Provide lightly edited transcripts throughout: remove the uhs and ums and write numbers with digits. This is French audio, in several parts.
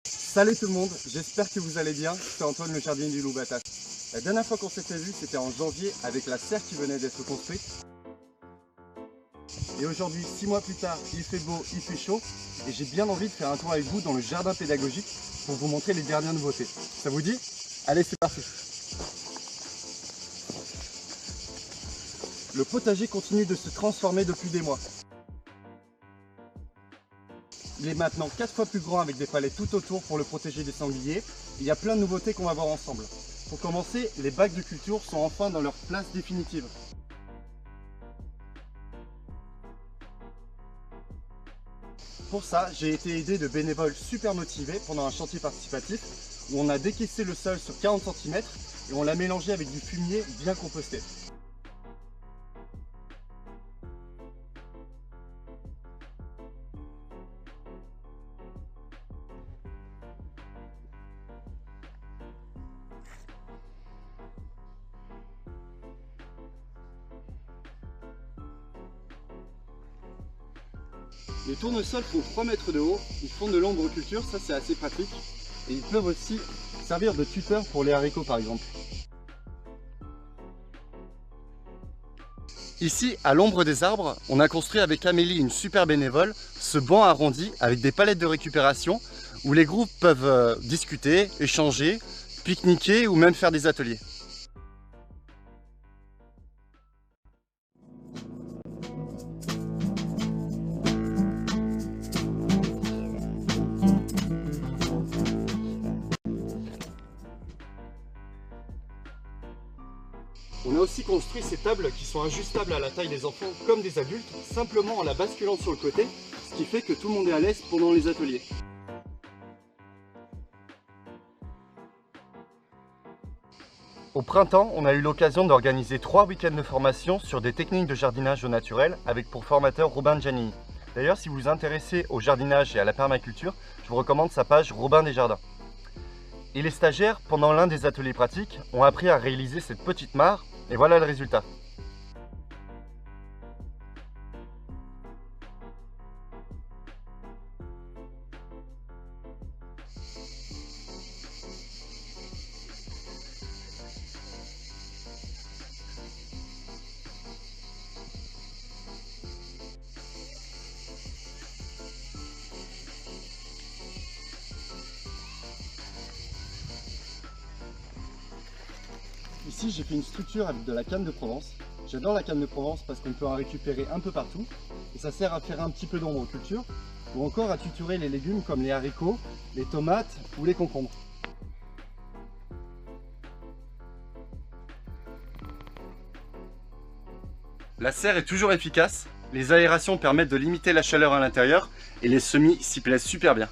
Salut tout le monde, j'espère que vous allez bien, c'est Antoine le jardinier du Loup Batasse. La dernière fois qu'on s'était vu, c'était en janvier avec la serre qui venait d'être construite. Et aujourd'hui, 6 mois plus tard, il fait beau, il fait chaud et j'ai bien envie de faire un tour avec vous dans le jardin pédagogique pour vous montrer les dernières nouveautés. Ça vous dit? Allez, c'est parti! Le potager continue de se transformer depuis des mois. Il est maintenant 4 fois plus grand avec des palets tout autour pour le protéger des sangliers. Il y a plein de nouveautés qu'on va voir ensemble. Pour commencer, les bacs de culture sont enfin dans leur place définitive. Pour ça, j'ai été aidé de bénévoles super motivés pendant un chantier participatif où on a décaissé le sol sur 40 cm et on l'a mélangé avec du fumier bien composté. Les tournesols font 3 mètres de haut, ils font de l'ombre-culture, ça c'est assez pratique. Et ils peuvent aussi servir de tuteur pour les haricots par exemple. Ici, à l'ombre des arbres, on a construit avec Amélie, une super bénévole, ce banc arrondi avec des palettes de récupération où les groupes peuvent discuter, échanger, pique-niquer ou même faire des ateliers. On a aussi construit ces tables qui sont ajustables à la taille des enfants comme des adultes, simplement en la basculant sur le côté, ce qui fait que tout le monde est à l'aise pendant les ateliers. Au printemps, on a eu l'occasion d'organiser 3 week-ends de formation sur des techniques de jardinage au naturel avec pour formateur Robin Giannini. D'ailleurs, si vous vous intéressez au jardinage et à la permaculture, je vous recommande sa page Robin des Jardins. Et les stagiaires, pendant l'un des ateliers pratiques, ont appris à réaliser cette petite mare, et voilà le résultat. Ici, j'ai fait une structure avec de la canne de Provence. J'adore la canne de Provence parce qu'on peut en récupérer un peu partout. Et ça sert à faire un petit peu d'ombre aux cultures ou encore à tuturer les légumes comme les haricots, les tomates ou les concombres. La serre est toujours efficace. Les aérations permettent de limiter la chaleur à l'intérieur et les semis s'y plaisent super bien.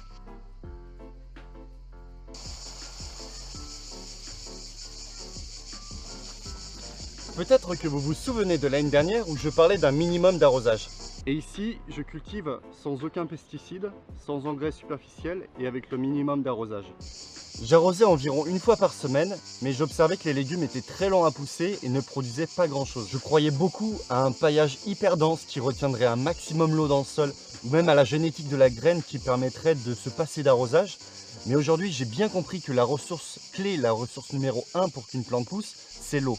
Peut-être que vous vous souvenez de l'année dernière où je parlais d'un minimum d'arrosage. Et ici, je cultive sans aucun pesticide, sans engrais superficiels et avec le minimum d'arrosage. J'arrosais environ une fois par semaine, mais j'observais que les légumes étaient très lents à pousser et ne produisaient pas grand chose. Je croyais beaucoup à un paillage hyper dense qui retiendrait un maximum l'eau dans le sol, ou même à la génétique de la graine qui permettrait de se passer d'arrosage. Mais aujourd'hui, j'ai bien compris que la ressource clé, la ressource numéro 1 pour qu'une plante pousse, c'est l'eau.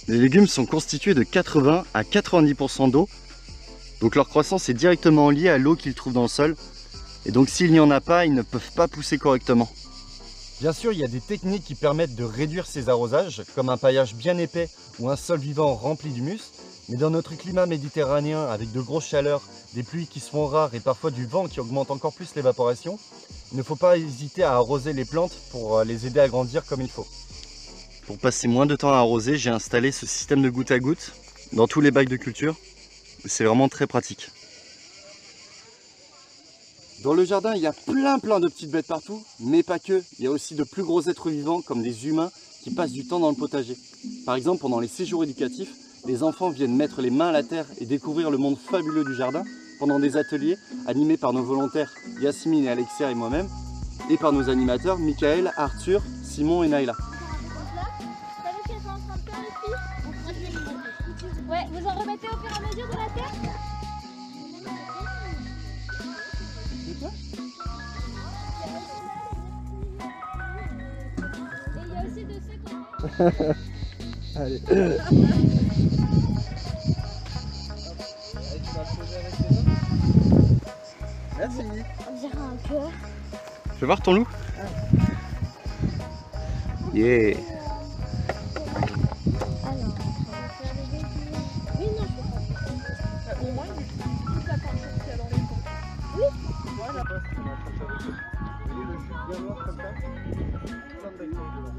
Les légumes sont constitués de 80 à 90% d'eau, donc leur croissance est directement liée à l'eau qu'ils trouvent dans le sol. Et donc s'il n'y en a pas, ils ne peuvent pas pousser correctement. Bien sûr, il y a des techniques qui permettent de réduire ces arrosages, comme un paillage bien épais ou un sol vivant rempli d'humus. Mais dans notre climat méditerranéen, avec de grosses chaleurs, des pluies qui se font rares et parfois du vent qui augmente encore plus l'évaporation, il ne faut pas hésiter à arroser les plantes pour les aider à grandir comme il faut. Pour passer moins de temps à arroser, j'ai installé ce système de goutte à goutte dans tous les bacs de culture. C'est vraiment très pratique. Dans le jardin, il y a plein de petites bêtes partout, mais pas que. Il y a aussi de plus gros êtres vivants comme des humains qui passent du temps dans le potager. Par exemple, pendant les séjours éducatifs, les enfants viennent mettre les mains à la terre et découvrir le monde fabuleux du jardin pendant des ateliers animés par nos volontaires Yasmine et Alexia et moi-même, et par nos animateurs Michael, Arthur, Simon et Naïla. Ouais, vous en remettez au fur et à mesure de la terre? C'est quoi? Allez. Merci. On dirait un cœur. Je vais voir ton loup. Yeah. Alors, oui, non, je peux pas. Au moins, il est toute la peinture qu'il y a dans les ponts. Voilà. Vous voyez le jus bien noir comme ça? Plein de bactéries dedans.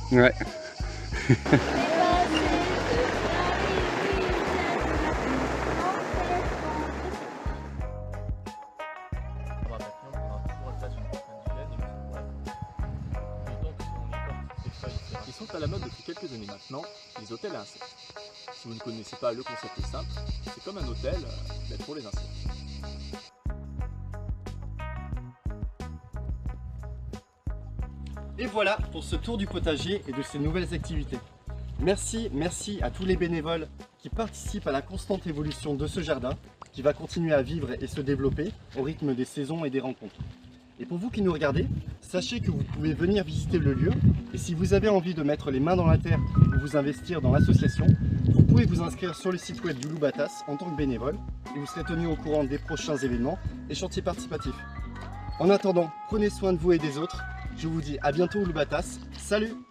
Ouais. Ils sont à la mode depuis quelques années maintenant, les hôtels à insectes. Si vous ne connaissez pas, le concept est simple, c'est comme un hôtel, mais pour les insectes. Et voilà pour ce tour du potager et de ces nouvelles activités. Merci à tous les bénévoles qui participent à la constante évolution de ce jardin, qui va continuer à vivre et se développer au rythme des saisons et des rencontres. Et pour vous qui nous regardez, sachez que vous pouvez venir visiter le lieu, et si vous avez envie de mettre les mains dans la terre ou vous investir dans l'association, vous pouvez vous inscrire sur le site web du Loup Batasse en tant que bénévole, et vous serez tenu au courant des prochains événements et chantiers participatifs. En attendant, prenez soin de vous et des autres. Je vous dis à bientôt au Loup Batasse. Salut!